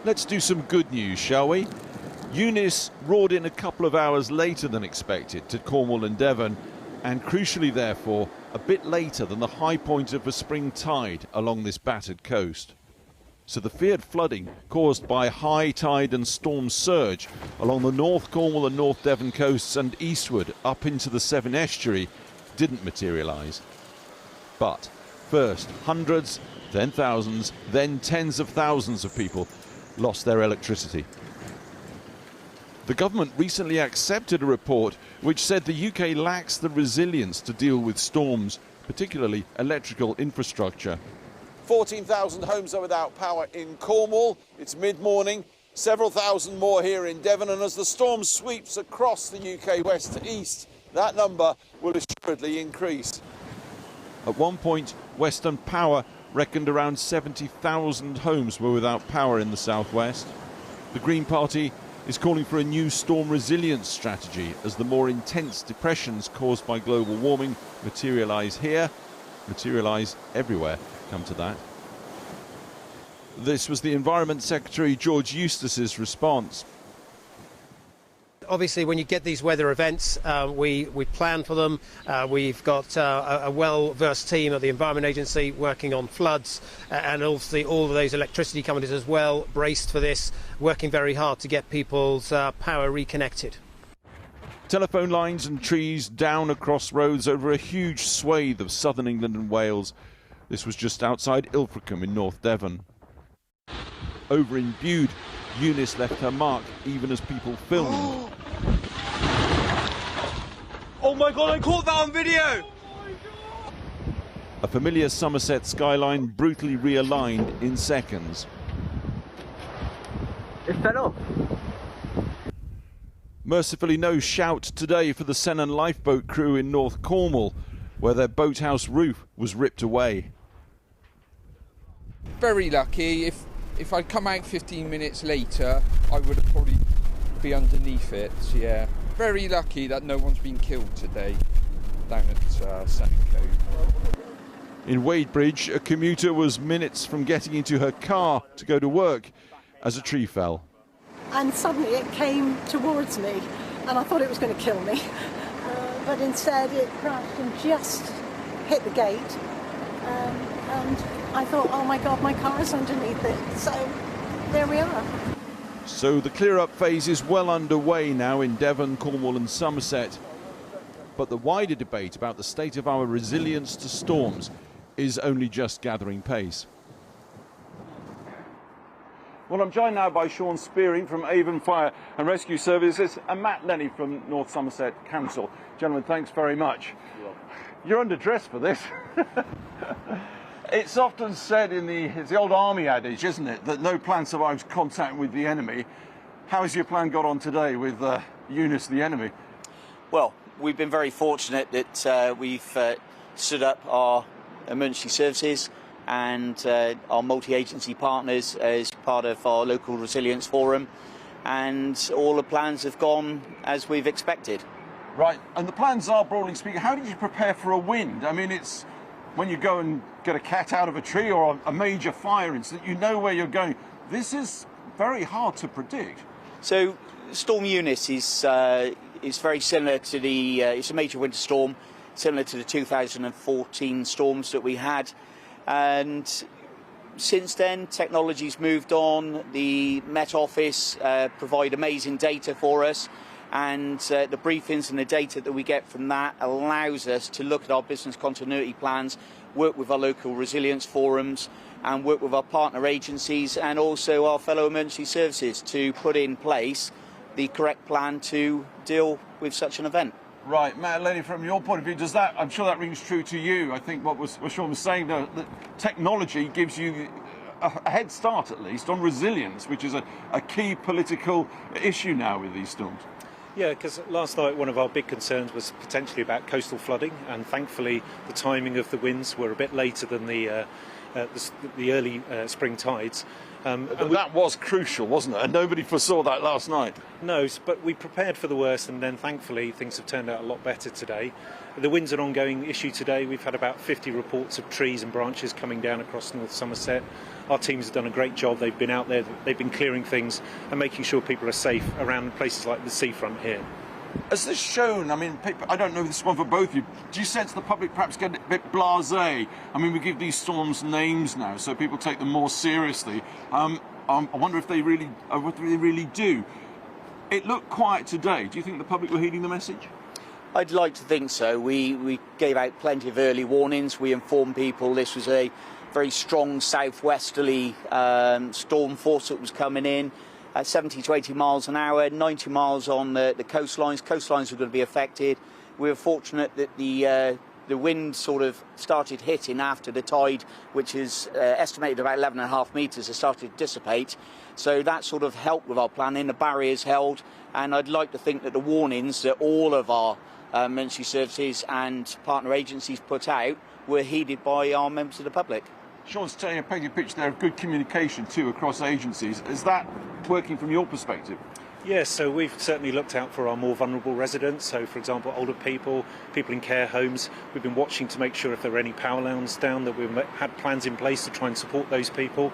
Let's do some good news, shall we? Eunice roared in a couple of hours later than expected to Cornwall and Devon, and crucially therefore a bit later than the high point of the spring tide along this battered coast. So the feared flooding caused by high tide and storm surge along the North Cornwall and North Devon coasts and eastward up into the Severn estuary didn't materialise. But first, hundreds, then thousands, then tens of thousands of people lost their electricity. The government recently accepted a report which said the UK lacks the resilience to deal with storms, particularly electrical infrastructure. 14,000 homes are without power in Cornwall. It's mid-morning. Several thousand more here in Devon, and as the storm sweeps across the UK west to east, that number will assuredly increase. At one point, Western Power reckoned around 70,000 homes were without power in the southwest. The Green Party is calling for a new storm resilience strategy as the more intense depressions caused by global warming materialise here, materialise everywhere, come to that. This was the Environment Secretary George Eustace's response. Obviously, when you get these weather events, we plan for them. We've got a well-versed team at the Environment Agency working on floods, and obviously all of those electricity companies as well, braced for this, working very hard to get people's power reconnected. Telephone lines and trees down across roads over a huge swathe of southern England and Wales. This was just outside Ilfracombe in North Devon. Over in Bude, Eunice left her mark even as people filmed. Oh my God, I caught that on video! A familiar Somerset skyline brutally realigned in seconds. It fell off. Mercifully no shout today for the Senan lifeboat crew in North Cornwall, where their boathouse roof was ripped away. Very lucky. If I'd come out 15 minutes later, I would have probably be underneath it, yeah. Very lucky that no one's been killed today down at Senan Cove. In Wadebridge, a commuter was minutes from getting into her car to go to work as a tree fell. And suddenly it came towards me, and I thought it was going to kill me. But instead it crashed and just hit the gate. And I thought, oh my God, my car is underneath it. So there we are. So the clear-up phase is well underway now in Devon, Cornwall and Somerset. But the wider debate about the state of our resilience to storms is only just gathering pace. Well, I'm joined now by Sean Spearing from Avon Fire and Rescue Services and Matt Lenny from North Somerset Council. Gentlemen, thanks very much. You're underdressed for this. It's often said it's the old army adage, isn't it, that no plan survives contact with the enemy. How has your plan got on today with Eunice, the enemy? Well, we've been very fortunate that we've stood up our emergency services and our multi-agency partners as part of our local resilience forum, and all the plans have gone as we've expected. Right, and the plans are, broadly speaking, how did you prepare for a wind? I mean, it's when you go and get a cat out of a tree or a major fire incident, you know where you're going. This is very hard to predict. So Storm Eunice is very similar to it's a major winter storm, similar to the 2014 storms that we had. And since then, technology's moved on. The Met Office provide amazing data for us, and the briefings and the data that we get from that allows us to look at our business continuity plans, work with our local resilience forums, and work with our partner agencies and also our fellow emergency services to put in place the correct plan to deal with such an event. Right, Matt Lenny, from your point of view, does that, I'm sure that rings true to you. I think what Sean was saying, though, that technology gives you a head start, at least, on resilience, which is a key political issue now with these storms. Yeah, because last night one of our big concerns was potentially about coastal flooding, and thankfully the timing of the winds were a bit later than the early spring tides. That was crucial, wasn't it? And nobody foresaw that last night. No, but we prepared for the worst, and then thankfully things have turned out a lot better today. The wind's an ongoing issue today. We've had about 50 reports of trees and branches coming down across North Somerset. our teams have done a great job. They've been out there, they've been clearing things and making sure people are safe around places like the seafront here. Has this shown, I mean, I don't know this one for both of you, do you sense the public perhaps get a bit blasé? I mean, we give these storms names now, so people take them more seriously. I wonder if they really do. It looked quiet today. Do you think the public were heeding the message? I'd like to think so. We gave out plenty of early warnings. We informed people this was a very strong southwesterly storm force that was coming in at 70 to 80 miles an hour, 90 miles on the coastlines. Coastlines were going to be affected. We were fortunate that the wind sort of started hitting after the tide, which is estimated about 11.5 metres, has started to dissipate. So that sort of helped with our planning. The barriers held, and I'd like to think that the warnings that all of our emergency services and partner agencies put out were heeded by our members of the public. Sean's painting a picture there of good communication too across agencies. Is that working from your perspective? Yes, so we've certainly looked out for our more vulnerable residents. So, for example, older people, people in care homes. We've been watching to make sure if there are any power lines down that we've had plans in place to try and support those people.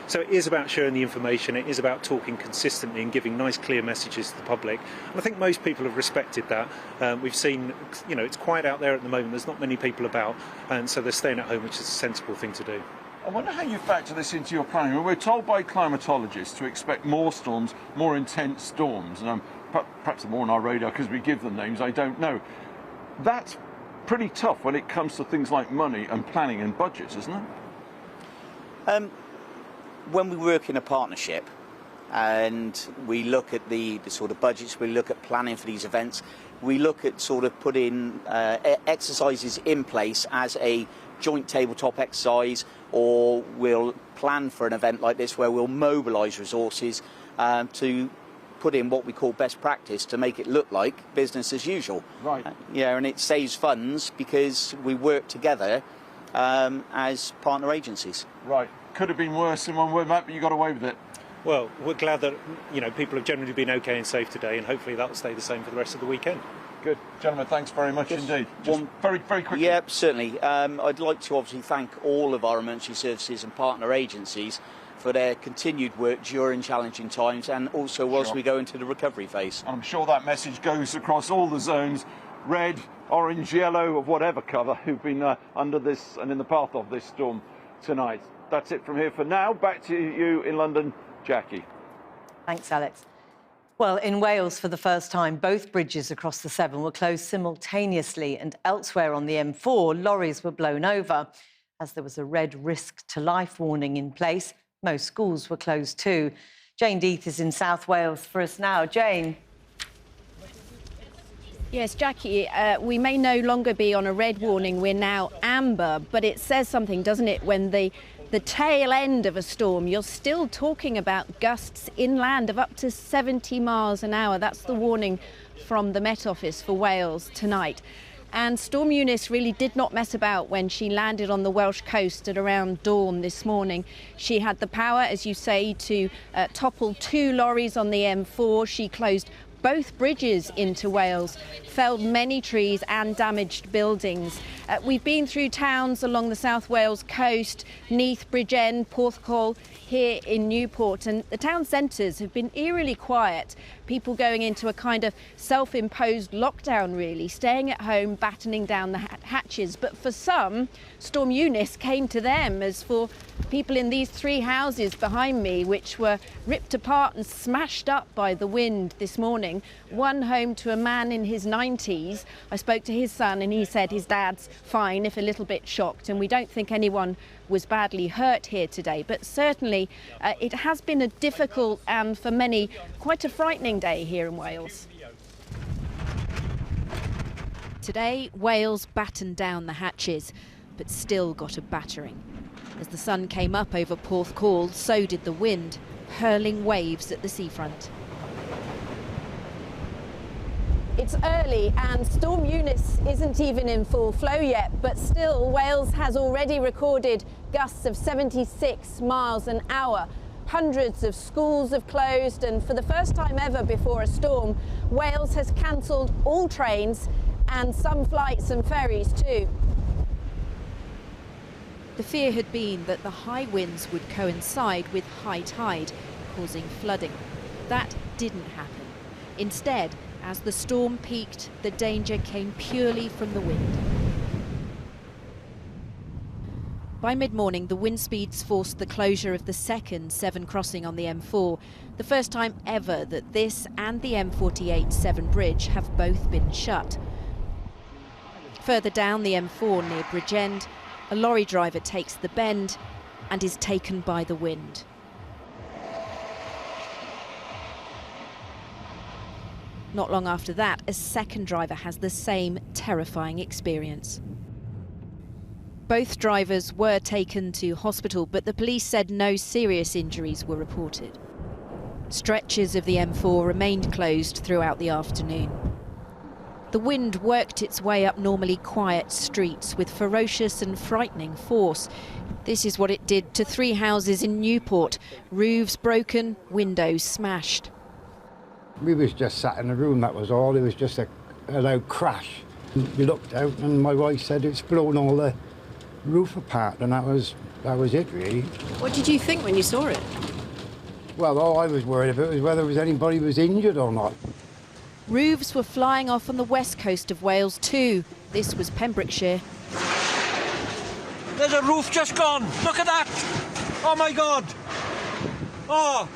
So it is about sharing the information, it is about talking consistently and giving nice, clear messages to the public. And I think most people have respected that. We've seen, it's quiet out there at the moment, there's not many people about, and so they're staying at home, which is a sensible thing to do. I wonder how you factor this into your planning. Well, we're told by climatologists to expect more storms, more intense storms. And perhaps they're more on our radar because we give them names, I don't know. That's pretty tough when it comes to things like money and planning and budgets, isn't it? When we work in a partnership and we look at the sort of budgets, we look at planning for these events, we look at sort of putting exercises in place as a joint tabletop exercise, or we'll plan for an event like this where we'll mobilise resources to put in what we call best practice to make it look like business as usual. Right. And it saves funds because we work together as partner agencies. Right. Could have been worse in one word, Matt, but you got away with it. Well, we're glad that people have generally been okay and safe today, and hopefully that will stay the same for the rest of the weekend. Good. Gentlemen, thanks very much indeed. Just very, very quickly. Yeah, certainly. I'd like to obviously thank all of our emergency services and partner agencies for their continued work during challenging times and also whilst we go into the recovery phase. I'm sure that message goes across all the zones, red, orange, yellow, of whatever colour, who've been under this and in the path of this storm tonight. That's it from here for now. Back to you in London, Jackie. Thanks, Alex. Well, in Wales, for the first time, both bridges across the Severn were closed simultaneously, and elsewhere on the M4, lorries were blown over. As there was a red risk to life warning in place, most schools were closed too. Jane Deeth is in South Wales for us now. Jane. Yes, Jackie, we may no longer be on a red warning, we're now amber, but it says something, doesn't it, when the tail end of a storm, you're still talking about gusts inland of up to 70 miles an hour. That's the warning from the Met Office for Wales tonight. And Storm Eunice really did not mess about when she landed on the Welsh coast at around dawn this morning. She had the power, as you say, to topple 2 lorries on the M4. She closed both bridges into Wales, felled many trees and damaged buildings. We've been through towns along the South Wales coast, Neath, Bridgend, Porthcawl, here in Newport, and the town centres have been eerily quiet. People going into a kind of self-imposed lockdown, really, staying at home, battening down the hatches. But for some, Storm Eunice came to them, as for people in these 3 houses behind me, which were ripped apart and smashed up by the wind this morning. One home to a man in his 90s. I spoke to his son and he said his dad's fine, if a little bit shocked, and we don't think anyone was badly hurt here today. But certainly it has been a difficult and for many quite a frightening day here in Wales. Today, Wales battened down the hatches, but still got a battering. As the sun came up over Porthcawl, so did the wind, hurling waves at the seafront. It's early and Storm Eunice isn't even in full flow yet, but still Wales has already recorded gusts of 76 miles an hour. Hundreds of schools have closed, and for the first time ever before a storm, Wales has cancelled all trains and some flights and ferries too. The fear had been that the high winds would coincide with high tide, causing flooding. That didn't happen. Instead, as the storm peaked, the danger came purely from the wind. By mid-morning, the wind speeds forced the closure of the second Severn crossing on the M4, the first time ever that this and the M48 Severn Bridge have both been shut. Further down the M4 near Bridgend, a lorry driver takes the bend and is taken by the wind. Not long after that, a second driver has the same terrifying experience. Both drivers were taken to hospital, but the police said no serious injuries were reported. Stretches of the M4 remained closed throughout the afternoon. The wind worked its way up normally quiet streets with ferocious and frightening force. This is what it did to 3 houses in Newport. Roofs broken, windows smashed. We was just sat in a room, that was all. It was just a loud crash. We looked out and my wife said it's blown all the roof apart, and that was it really. What did you think when you saw it? Well, all I was worried about was whether anybody was injured or not. Roofs were flying off on the west coast of Wales too. This was Pembrokeshire. There's a roof just gone. Look at that. Oh my God. Oh.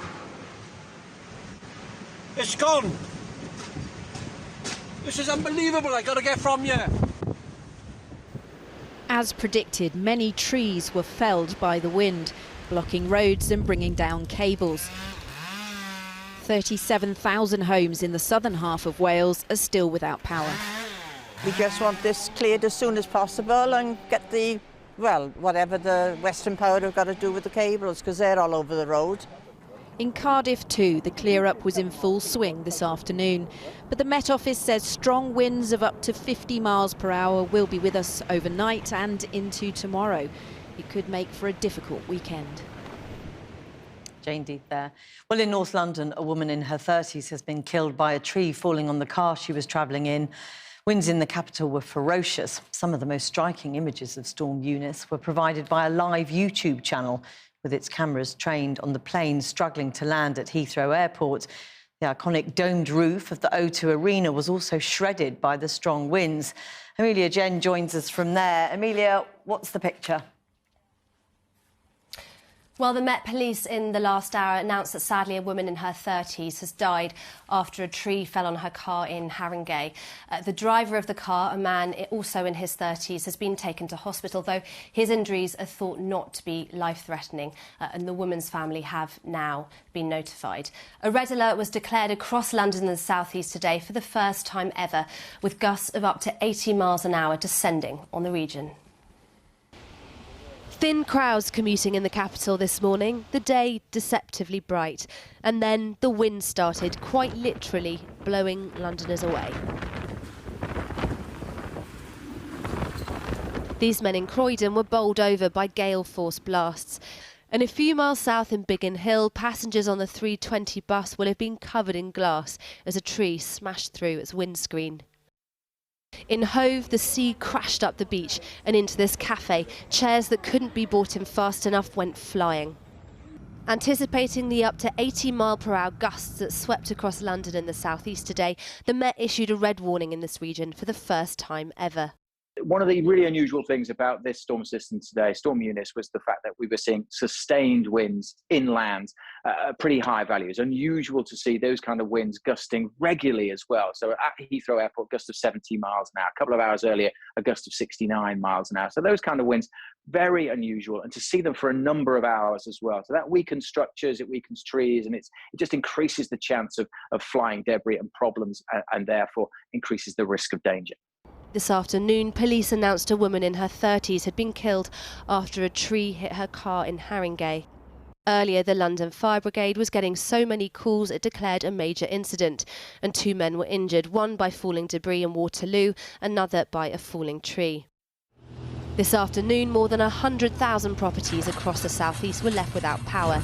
It's gone. This is unbelievable. I gotta get from you. As predicted, many trees were felled by the wind, blocking roads and bringing down cables. 37,000 homes in the southern half of Wales are still without power. We just want this cleared as soon as possible and get whatever the Western Power have got to do with the cables, because they're all over the road. In Cardiff too, the clear-up was in full swing this afternoon. But the Met Office says strong winds of up to 50 miles per hour will be with us overnight and into tomorrow. It could make for a difficult weekend. Jane Deep there. Well, in North London, a woman in her 30s has been killed by a tree falling on the car she was travelling in. Winds in the capital were ferocious. Some of the most striking images of Storm Eunice were provided by a live YouTube channel with its cameras trained on the plane struggling to land at Heathrow Airport. The iconic domed roof of the O2 Arena was also shredded by the strong winds. Amelia Jen joins us from there. Amelia, what's the picture? Well, the Met Police in the last hour announced that sadly a woman in her 30s has died after a tree fell on her car in Haringey. The driver of the car, a man also in his 30s, has been taken to hospital, though his injuries are thought not to be life-threatening, and the woman's family have now been notified. A red alert was declared across London and the South East today for the first time ever, with gusts of up to 80 miles an hour descending on the region. Thin crowds commuting in the capital this morning, the day deceptively bright. And then the wind started, quite literally blowing Londoners away. These men in Croydon were bowled over by gale-force blasts. And a few miles south in Biggin Hill, passengers on the 320 bus will have been covered in glass as a tree smashed through its windscreen. In Hove, the sea crashed up the beach and into this cafe. Chairs that couldn't be brought in fast enough went flying. Anticipating the up to 80-mile-per-hour gusts that swept across London and the South East today, the Met issued a red warning in this region for the first time ever. One of the really unusual things about this storm system today, Storm Eunice, was the fact that we were seeing sustained winds inland at pretty high values. Unusual to see those kind of winds gusting regularly as well. So at Heathrow Airport, gust of 70 miles an hour. A couple of hours earlier, a gust of 69 miles an hour. So those kind of winds, very unusual. And to see them for a number of hours as well. So that weakens structures, it weakens trees, and it just increases the chance of flying debris and problems, and therefore increases the risk of danger. This afternoon, police announced a woman in her 30s had been killed after a tree hit her car in Haringey. Earlier, the London Fire Brigade was getting so many calls it declared a major incident, and 2 men were injured, one by falling debris in Waterloo, another by a falling tree. This afternoon, more than 100,000 properties across the southeast were left without power.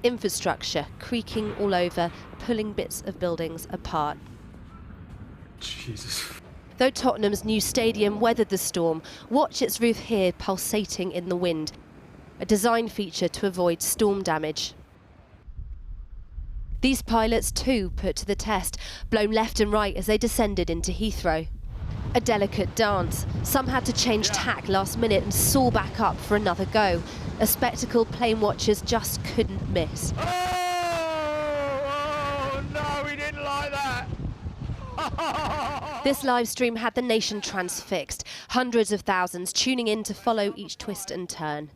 Infrastructure creaking all over, pulling bits of buildings apart. Jesus. Though Tottenham's new stadium weathered the storm, watch its roof here pulsating in the wind, a design feature to avoid storm damage. These pilots too put to the test, blown left and right as they descended into Heathrow. A delicate dance. Some had to change tack last minute and soar back up for another go. A spectacle plane watchers just couldn't miss. Oh no, we didn't like that. This live stream had the nation transfixed, hundreds of thousands tuning in to follow each twist and turn.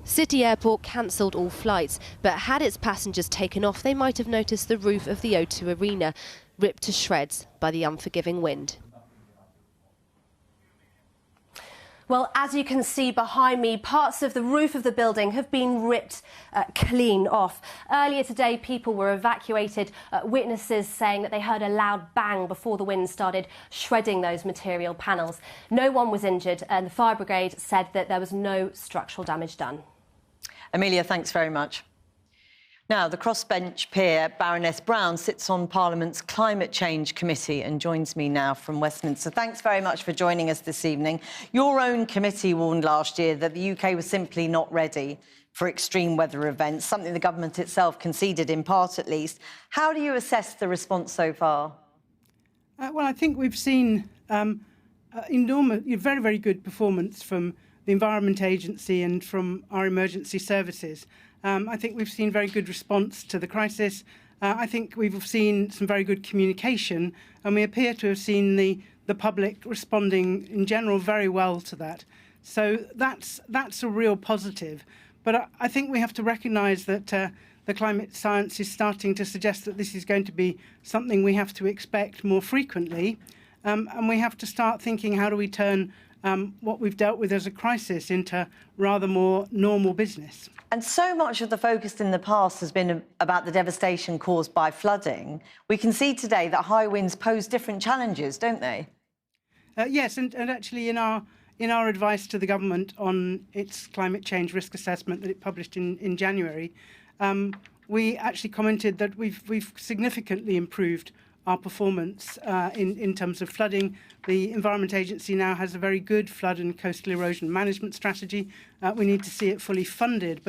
City Airport cancelled all flights, but had its passengers taken off, they might have noticed the roof of the O2 Arena ripped to shreds by the unforgiving wind. Well, as you can see behind me, parts of the roof of the building have been ripped clean off. Earlier today, people were evacuated, witnesses saying that they heard a loud bang before the wind started shredding those material panels. No one was injured, and the fire brigade said that there was no structural damage done. Amelia, thanks very much. Now, the crossbench peer, Baroness Brown, sits on Parliament's Climate Change Committee and joins me now from Westminster. Thanks very much for joining us this evening. Your own committee warned last year that the UK was simply not ready for extreme weather events, something the government itself conceded, in part at least. How do you assess the response so far? Well, I think we've seen very, very good performance from the Environment Agency and from our emergency services. I think we've seen very good response to the crisis. I think we've seen some very good communication, and we appear to have seen the public responding in general very well to that. So that's a real positive. But I think we have to recognise that the climate science is starting to suggest that this is going to be something we have to expect more frequently, and we have to start thinking, how do we turn what we've dealt with as a crisis into rather more normal business. And so much of the focus in the past has been about the devastation caused by flooding. We can see today that high winds pose different challenges, don't they? Yes, and actually in our advice to the government on its climate change risk assessment that it published in January, we actually commented that we've significantly improved our performance in terms of flooding. The Environment Agency now has a very good flood and coastal erosion management strategy. We need to see it fully funded,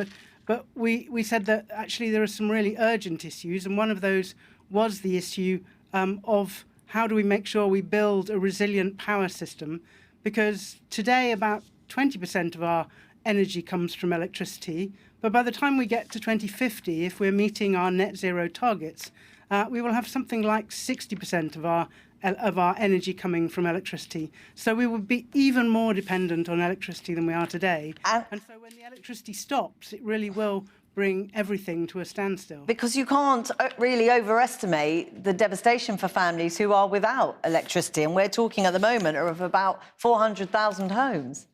but we said that actually there are some really urgent issues, and one of those was the issue of how do we make sure we build a resilient power system, because today about 20% of our energy comes from electricity, but by the time we get to 2050, if we're meeting our net zero targets, we will have something like 60% of our energy coming from electricity. So we will be even more dependent on electricity than we are today. And so when the electricity stops, it really will bring everything to a standstill. Because you can't really overestimate the devastation for families who are without electricity. And we're talking at the moment of about 400,000 homes.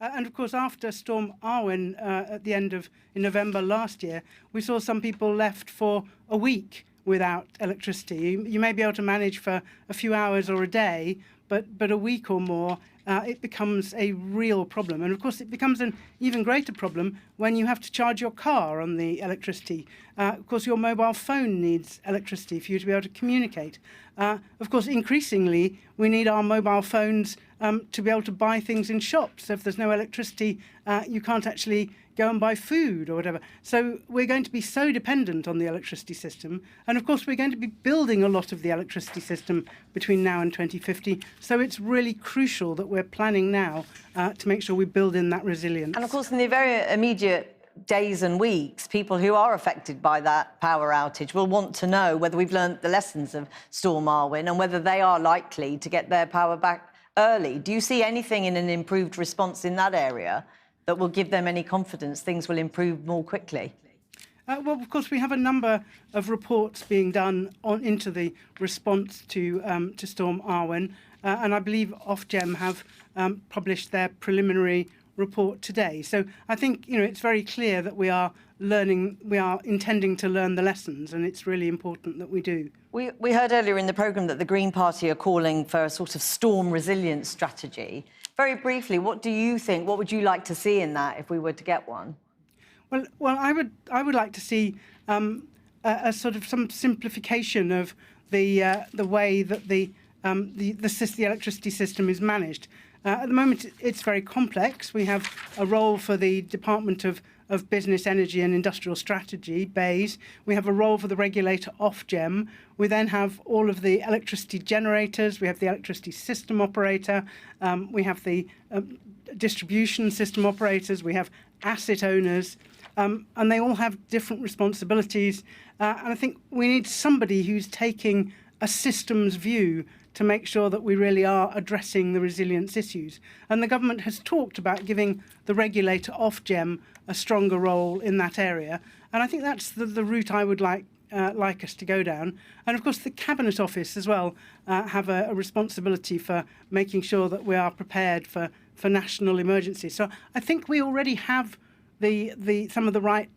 And of course, after Storm Arwen at the end of November last year, we saw some people left for a week without electricity. You may be able to manage for a few hours or a day, but a week or more, it becomes a real problem. And of course, it becomes an even greater problem when you have to charge your car on the electricity. Of course, your mobile phone needs electricity for you to be able to communicate. Of course, increasingly, we need our mobile phones to be able to buy things in shops. So if there's no electricity, you can't actually go and buy food or whatever. So we're going to be so dependent on the electricity system. And of course, we're going to be building a lot of the electricity system between now and 2050. So it's really crucial that we're planning now to make sure we build in that resilience. And of course, in the very immediate days and weeks, people who are affected by that power outage will want to know whether we've learnt the lessons of Storm Arwen and whether they are likely to get their power back early. Do you see anything in an improved response in that area that will give them any confidence things will improve more quickly? Well, of course, we have a number of reports being done into the response to Storm Arwen, and I believe Ofgem have published their preliminary report today. So I think it's very clear that we are intending to learn the lessons, and it's really important that we do. We heard earlier in the programme that the Green Party are calling for a sort of storm resilience strategy. Very briefly, what do you think? What would you like to see in that if we were to get one? Well, I would like to see a sort of some simplification of the way that the the electricity system is managed. At the moment, it's very complex. We have a role for the Department of Business, Energy and Industrial Strategy, BEIS. We have a role for the regulator, Ofgem. We then have all of the electricity generators. We have the electricity system operator. We have the distribution system operators. We have asset owners. And they all have different responsibilities. And I think we need somebody who's taking a systems view to make sure that we really are addressing the resilience issues. And the government has talked about giving the regulator, Ofgem, a stronger role in that area. And I think that's the route I would like us to go down. And of course, the Cabinet Office as well have a responsibility for making sure that we are prepared for national emergencies. So I think we already have some of the right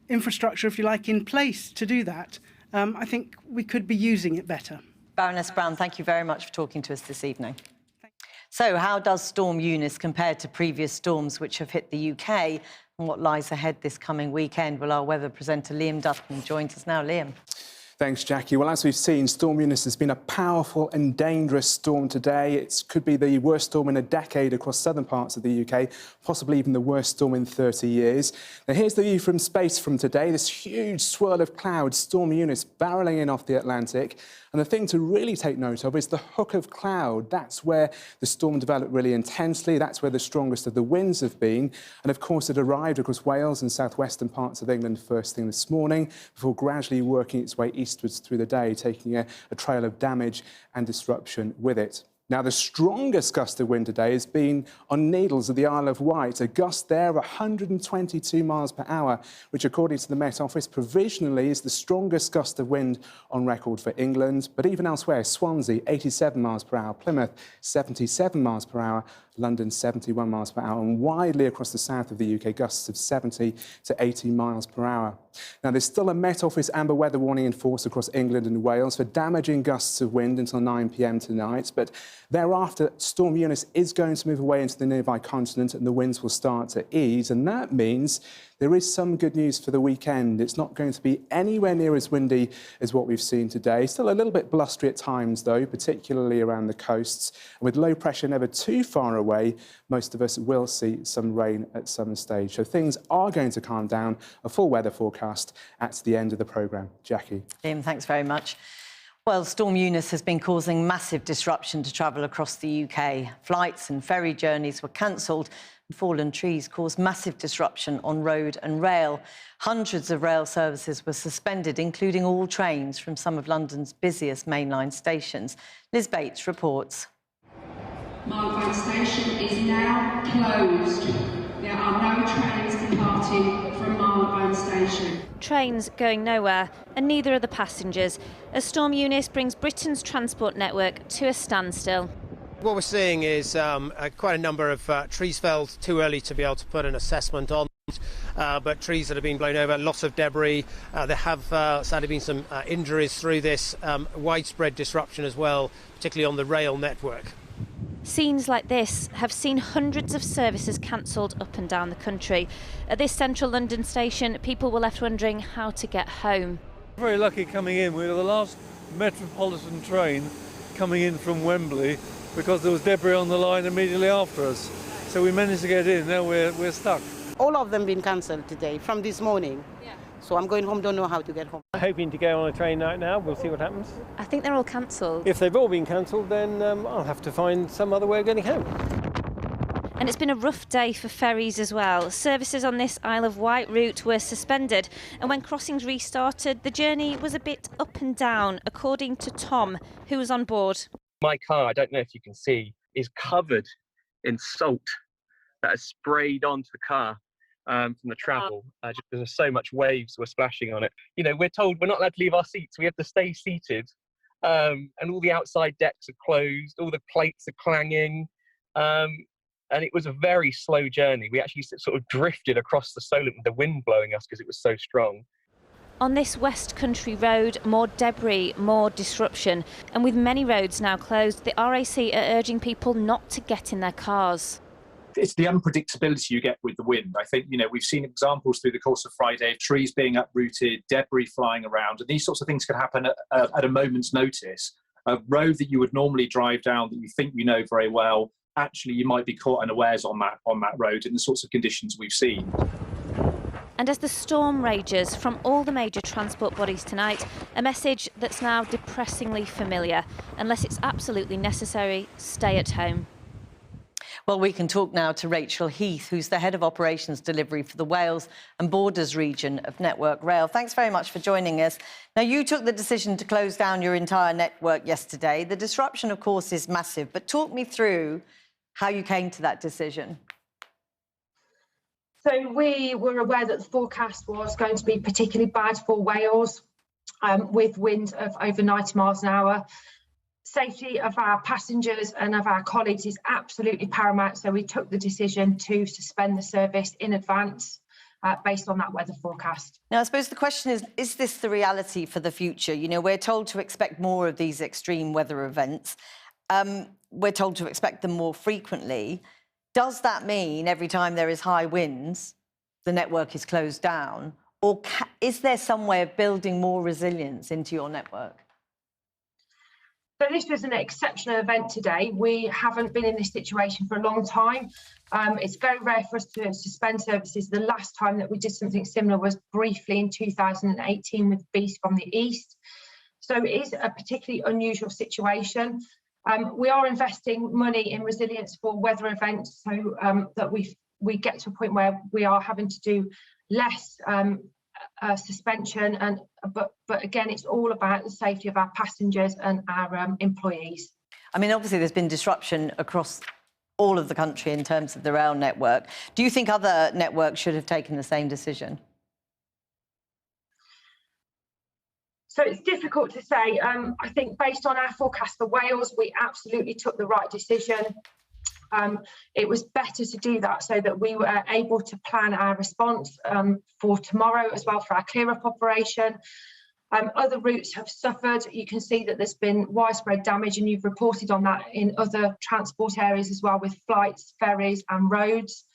infrastructure, if you like, in place to do that. I think we could be using it better. Baroness Brown, thank you very much for talking to us this evening. So how does Storm Eunice compare to previous storms which have hit the UK, and what lies ahead this coming weekend? Well, our weather presenter Liam Dutton joins us now. Liam. Thanks, Jackie. Well, as we've seen, Storm Eunice has been a powerful and dangerous storm today. It could be the worst storm in a decade across southern parts of the UK, possibly even the worst storm in 30 years. Now, here's the view from space from today. This huge swirl of clouds, Storm Eunice barrelling in off the Atlantic. And the thing to really take note of is the hook of cloud. That's where the storm developed really intensely. That's where the strongest of the winds have been. And of course, it arrived across Wales and southwestern parts of England first thing this morning, before gradually working its way eastwards through the day, taking a trail of damage and disruption with it. Now, the strongest gust of wind today has been on Needles of the Isle of Wight. A gust there, 122 miles per hour, which, according to the Met Office, provisionally is the strongest gust of wind on record for England. But even elsewhere, Swansea, 87 miles per hour, Plymouth, 77 miles per hour, London, 71 miles per hour, and widely across the south of the UK, gusts of 70 to 80 miles per hour. Now, there's still a Met Office amber weather warning in force across England and Wales for damaging gusts of wind until 9 p.m. tonight, but thereafter, Storm Eunice is going to move away into the nearby continent and the winds will start to ease, and that means there is some good news for the weekend. It's not going to be anywhere near as windy as what we've seen today. Still a little bit blustery at times, though, particularly around the coasts. And with low pressure never too far away, most of us will see some rain at some stage. So things are going to calm down. A full weather forecast at the end of the programme. Jackie. Liam, thanks very much. Well, Storm Eunice has been causing massive disruption to travel across the UK. Flights and ferry journeys were cancelled. Fallen trees caused massive disruption on road and rail. Hundreds of rail services were suspended, including all trains from some of London's busiest mainline stations. Liz Bates reports. Isle of Wight station is now closed. There are no trains departing from Isle of Wight station. Trains going nowhere, and neither are the passengers, as Storm Eunice brings Britain's transport network to a standstill. What we're seeing is quite a number of trees felled too early to be able to put an assessment on, but trees that have been blown over, lots of debris. There have sadly been some injuries through this, widespread disruption as well, particularly on the rail network. Scenes like this have seen hundreds of services cancelled up and down the country. At this central London station, people were left wondering how to get home. Very lucky coming in. We were the last Metropolitan train coming in from Wembley, because there was debris on the line immediately after us. So we managed to get in. Now we're stuck. All of them been cancelled today from this morning. Yeah. So I'm going home, don't know how to get home. Hoping to go on a train right now. We'll see what happens. I think they're all cancelled. If they've all been cancelled, then I'll have to find some other way of getting home. And it's been a rough day for ferries as well. Services on this Isle of Wight route were suspended, and when crossings restarted, the journey was a bit up and down, according to Tom, who was on board. My car, I don't know if you can see, is covered in salt that has sprayed onto the car from the travel, just because so much waves were splashing on it. You know, we're told we're not allowed to leave our seats. We have to stay seated, and all the outside decks are closed, all the plates are clanging, and it was a very slow journey. We actually sort of drifted across the Solent with the wind blowing us because it was so strong. On this West Country road, more debris, more disruption. And with many roads now closed, the RAC are urging people not to get in their cars. It's the unpredictability you get with the wind. I think, we've seen examples through the course of Friday of trees being uprooted, debris flying around, and these sorts of things can happen at a moment's notice. A road that you would normally drive down that you think you know very well, actually you might be caught unawares on that road in the sorts of conditions we've seen. And as the storm rages from all the major transport bodies tonight, a message that's now depressingly familiar. Unless it's absolutely necessary, stay at home. Well, we can talk now to Rachel Heath, who's the Head of Operations Delivery for the Wales and Borders region of Network Rail. Thanks very much for joining us. Now, you took the decision to close down your entire network yesterday. The disruption, of course, is massive, but talk me through how you came to that decision. So we were aware that the forecast was going to be particularly bad for Wales, with winds of over 90 miles an hour. Safety of our passengers and of our colleagues is absolutely paramount, so we took the decision to suspend the service in advance based on that weather forecast. Now, I suppose the question is this the reality for the future? You know, we're told to expect more of these extreme weather events. We're told to expect them more frequently. Does that mean every time there is high winds, the network is closed down? Or is there some way of building more resilience into your network? So this was an exceptional event today. We haven't been in this situation for a long time. It's very rare for us to suspend services. The last time that we did something similar was briefly in 2018 with Beast from the East. So it is a particularly unusual situation. We are investing money in resilience for weather events so that we get to a point where we are having to do less suspension, but again, it's all about the safety of our passengers and our employees. I mean, obviously, there's been disruption across all of the country in terms of the rail network. Do you think other networks should have taken the same decision? So it's difficult to say. I think based on our forecast for Wales, we absolutely took the right decision. It was better to do that so that we were able to plan our response for tomorrow as well for our clear-up operation. Other routes have suffered. You can see that there's been widespread damage, and you've reported on that in other transport areas as well, with flights, ferries and roads.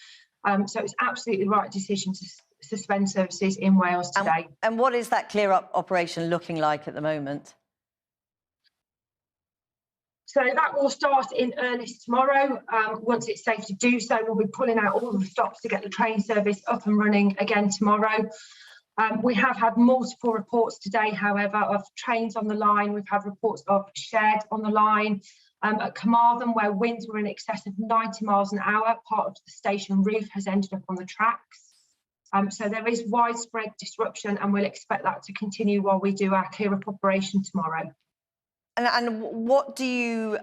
So it's absolutely the right decision to suspend services in Wales today. And what is that clear-up operation looking like at the moment? So that will start in earnest tomorrow. Once it's safe to do so, we'll be pulling out all of the stops to get the train service up and running again tomorrow. We have had multiple reports today, however, of trains on the line. We've had reports of shed on the line. At Carmarthen, where winds were in excess of 90 miles an hour, part of the station roof has ended up on the tracks. So there is widespread disruption, and we'll expect that to continue while we do our clear-up operation tomorrow. And what do you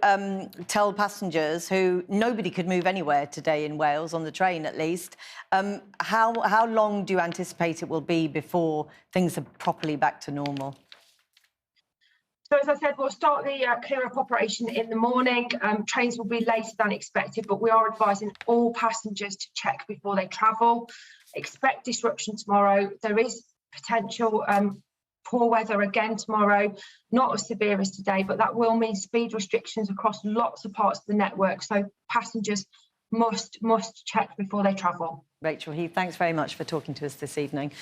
tell passengers who nobody could move anywhere today in Wales, on the train at least? How long do you anticipate it will be before things are properly back to normal? So as I said, we'll start the clear-up operation in the morning. Trains will be later than expected, but we are advising all passengers to check before they travel. Expect disruption tomorrow. There is potential poor weather again tomorrow, not as severe as today, but that will mean speed restrictions across lots of parts of the network. So passengers must check before they travel. Rachel Heath, thanks very much for talking to us this evening.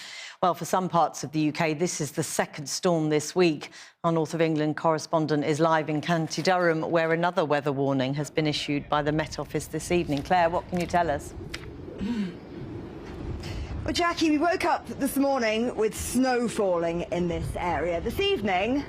Well, for some parts of the UK, this is the second storm this week. Our North of England correspondent is live in County Durham, where another weather warning has been issued by the Met Office this evening. Claire, what can you tell us? Well, Jackie, we woke up this morning with snow falling in this area. This evening,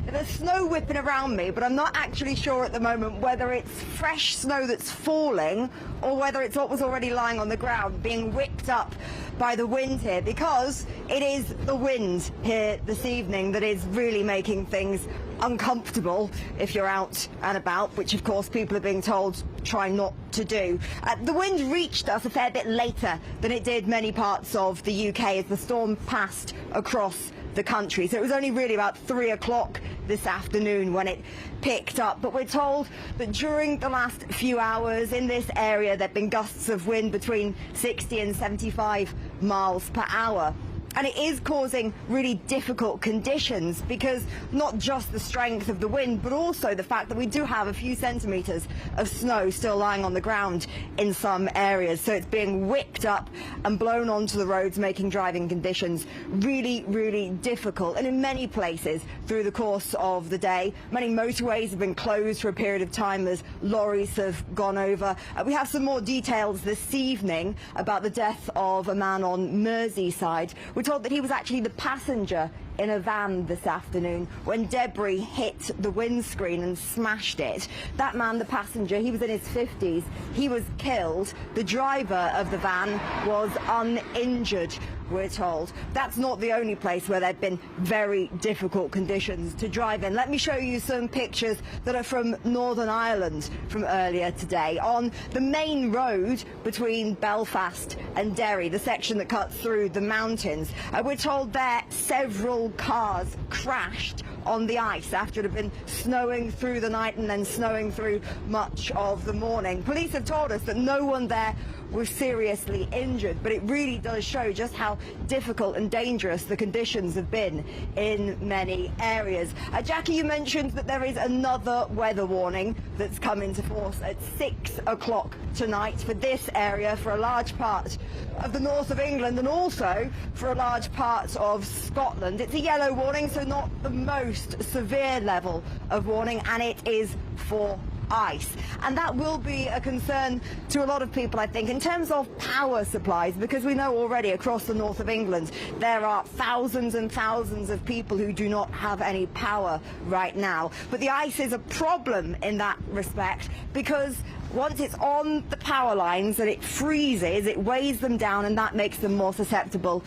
there's snow whipping around me, but I'm not actually sure at the moment whether it's fresh snow that's falling or whether it's what was already lying on the ground being whipped up by the wind here, because it is the wind here this evening that is really making things uncomfortable if you're out and about, which of course people are being told try not to do. The wind reached us a fair bit later than it did many parts of the UK as the storm passed across the country. So it was only really about 3 o'clock this afternoon when it picked up. But we're told that during the last few hours in this area there have been gusts of wind between 60 and 75 miles per hour. And it is causing really difficult conditions because not just the strength of the wind, but also the fact that we do have a few centimetres of snow still lying on the ground in some areas. So it's being whipped up and blown onto the roads, making driving conditions really, really difficult. And in many places through the course of the day, many motorways have been closed for a period of time as lorries have gone over. We have some more details this evening about the death of a man on Merseyside. We're told that he was actually the passenger in a van this afternoon when debris hit the windscreen and smashed it. That man, the passenger, he was in his 50s. He was killed. The driver of the van was uninjured, we're told. That's not the only place where there have been very difficult conditions to drive in. Let me show you some pictures that are from Northern Ireland from earlier today. On the main road between Belfast and Derry, the section that cuts through the mountains, we're told there several cars crashed on the ice after it had been snowing through the night and then snowing through much of the morning. Police have told us that no one there was seriously injured, but it really does show just how difficult and dangerous the conditions have been in many areas. Jackie, you mentioned that there is another weather warning that's come into force at 6 o'clock tonight for this area, for a large part of the north of England and also for a large part of Scotland. It's a yellow warning, so not the most severe level of warning, and it is for ice. And that will be a concern to a lot of people, I think, in terms of power supplies, because we know already across the north of England there are thousands and thousands of people who do not have any power right now. But the ice is a problem in that respect because once it's on the power lines and it freezes, it weighs them down, and that makes them more susceptible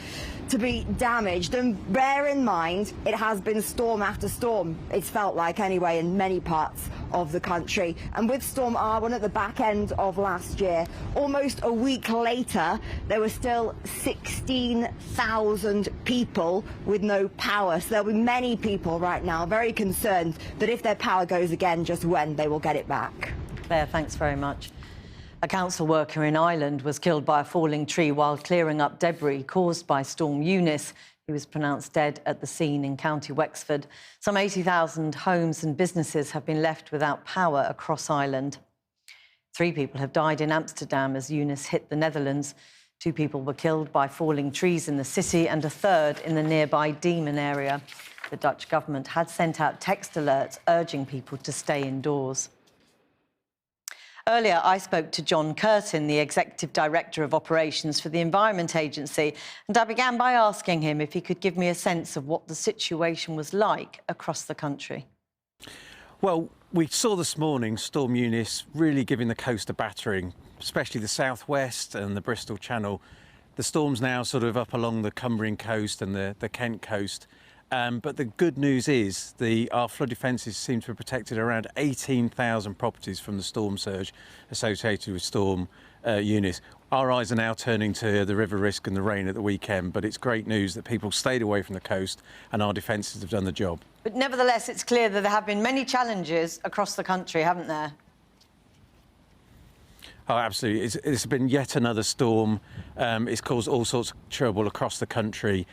to be damaged. And bear in mind, it has been storm after storm, it's felt like anyway, in many parts of the country. And with Storm Arwen at the back end of last year, almost a week later, there were still 16,000 people with no power. So there'll be many people right now very concerned that if their power goes again, just when they will get it back. Claire, thanks very much. A council worker in Ireland was killed by a falling tree while clearing up debris caused by Storm Eunice. He was pronounced dead at the scene in County Wexford. Some 80,000 homes and businesses have been left without power across Ireland. 3 people have died in Amsterdam as Eunice hit the Netherlands. 2 people were killed by falling trees in the city and a third in the nearby Diemen area. The Dutch government had sent out text alerts urging people to stay indoors. Earlier, I spoke to John Curtin, the Executive Director of Operations for the Environment Agency, and I began by asking him if he could give me a sense of what the situation was like across the country. Well, we saw this morning Storm Eunice really giving the coast a battering, especially the southwest and the Bristol Channel. The storm's now sort of up along the Cumbrian coast and the Kent coast. But the good news is our flood defences seem to have protected around 18,000 properties from the storm surge associated with Storm Eunice. Our eyes are now turning to the river risk and the rain at the weekend, but it's great news that people stayed away from the coast and our defences have done the job. But nevertheless, it's clear that there have been many challenges across the country, haven't there? Oh, absolutely. It's been yet another storm. It's caused all sorts of trouble across the country.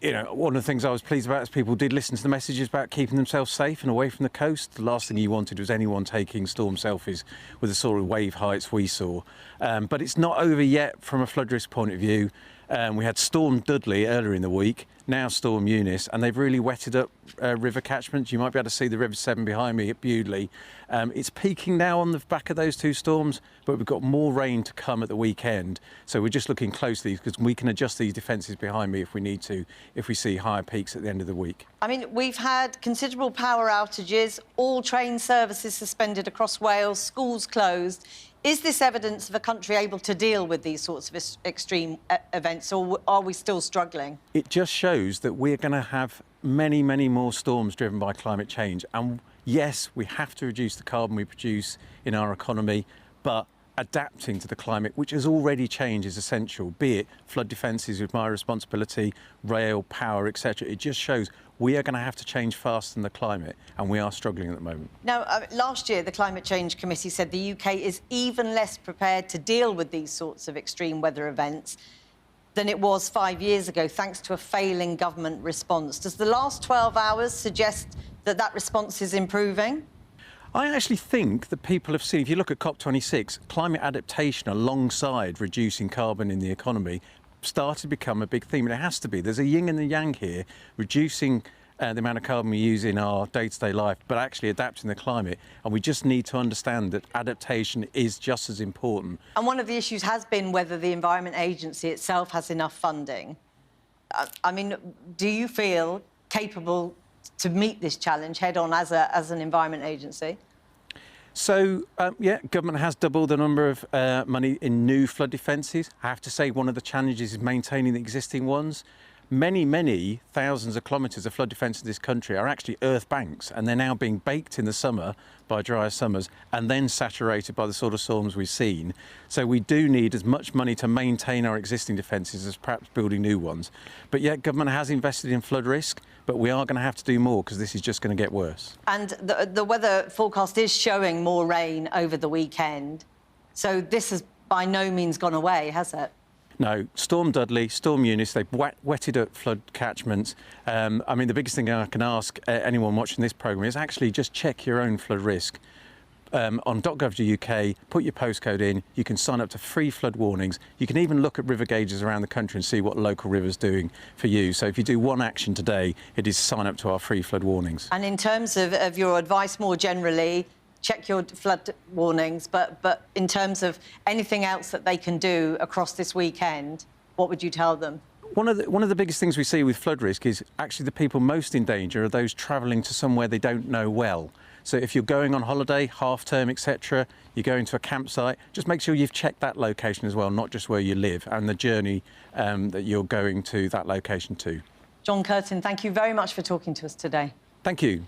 You know, one of the things I was pleased about is people did listen to the messages about keeping themselves safe and away from the coast. The last thing you wanted was anyone taking storm selfies with the sort of wave heights we saw. But it's not over yet from a flood risk point of view. We had Storm Dudley earlier in the week, now Storm Eunice, and they've really wetted up river catchments. You might be able to see the River Severn behind me at Bewdley. It's peaking now on the back of those 2 storms, but we've got more rain to come at the weekend. So we're just looking closely because we can adjust these defences behind me if we need to, if we see higher peaks at the end of the week. I mean, we've had considerable power outages, all train services suspended across Wales, schools closed. Is this evidence of a country able to deal with these sorts of extreme events, or are we still struggling? It just shows that we're going to have many, many more storms driven by climate change. And yes, we have to reduce the carbon we produce in our economy, but adapting to the climate, which has already changed, is essential, be it flood defences with my responsibility, rail, power, etc. It just shows we are going to have to change faster than the climate, and we are struggling at the moment. Now, last year, the Climate Change Committee said the UK is even less prepared to deal with these sorts of extreme weather events. than it was 5 years ago, thanks to a failing government response. Does the last 12 hours suggest that that response is improving? I actually think that people have seen, if you look at COP26, climate adaptation alongside reducing carbon in the economy started to become a big theme, and it has to be. There's a yin and a yang here, reducing the amount of carbon we use in our day-to-day life, but actually adapting the climate. And we just need to understand that adaptation is just as important. And one of the issues has been whether the Environment Agency itself has enough funding. I mean, do you feel capable to meet this challenge head-on as an Environment Agency? So, yeah, government has doubled the number of money in new flood defences. I have to say one of the challenges is maintaining the existing ones. Many thousands of kilometres of flood defence in this country are actually earth banks, and they're now being baked in the summer by drier summers and then saturated by the sort of storms we've seen. So we do need as much money to maintain our existing defences as perhaps building new ones. But yet government has invested in flood risk, but we are going to have to do more because this is just going to get worse. And the weather forecast is showing more rain over the weekend. So this has by no means gone away, has it? No, Storm Dudley, Storm Eunice, they've wetted up flood catchments. I mean, the biggest thing I can ask anyone watching this programme is actually just check your own flood risk. On .gov.uk, put your postcode in, you can sign up to free flood warnings. You can even look at river gauges around the country and see what local river's doing for you. So if you do one action today, it is sign up to our free flood warnings. And in terms of your advice more generally, check your flood warnings, but in terms of anything else that they can do across this weekend, what would you tell them? One of the biggest things we see with flood risk is actually the people most in danger are those travelling to somewhere they don't know well. So if you're going on holiday, half-term, etc., you're going to a campsite, just make sure you've checked that location as well, not just where you live, and the journey that you're going to that location to. John Curtin, thank you very much for talking to us today. Thank you.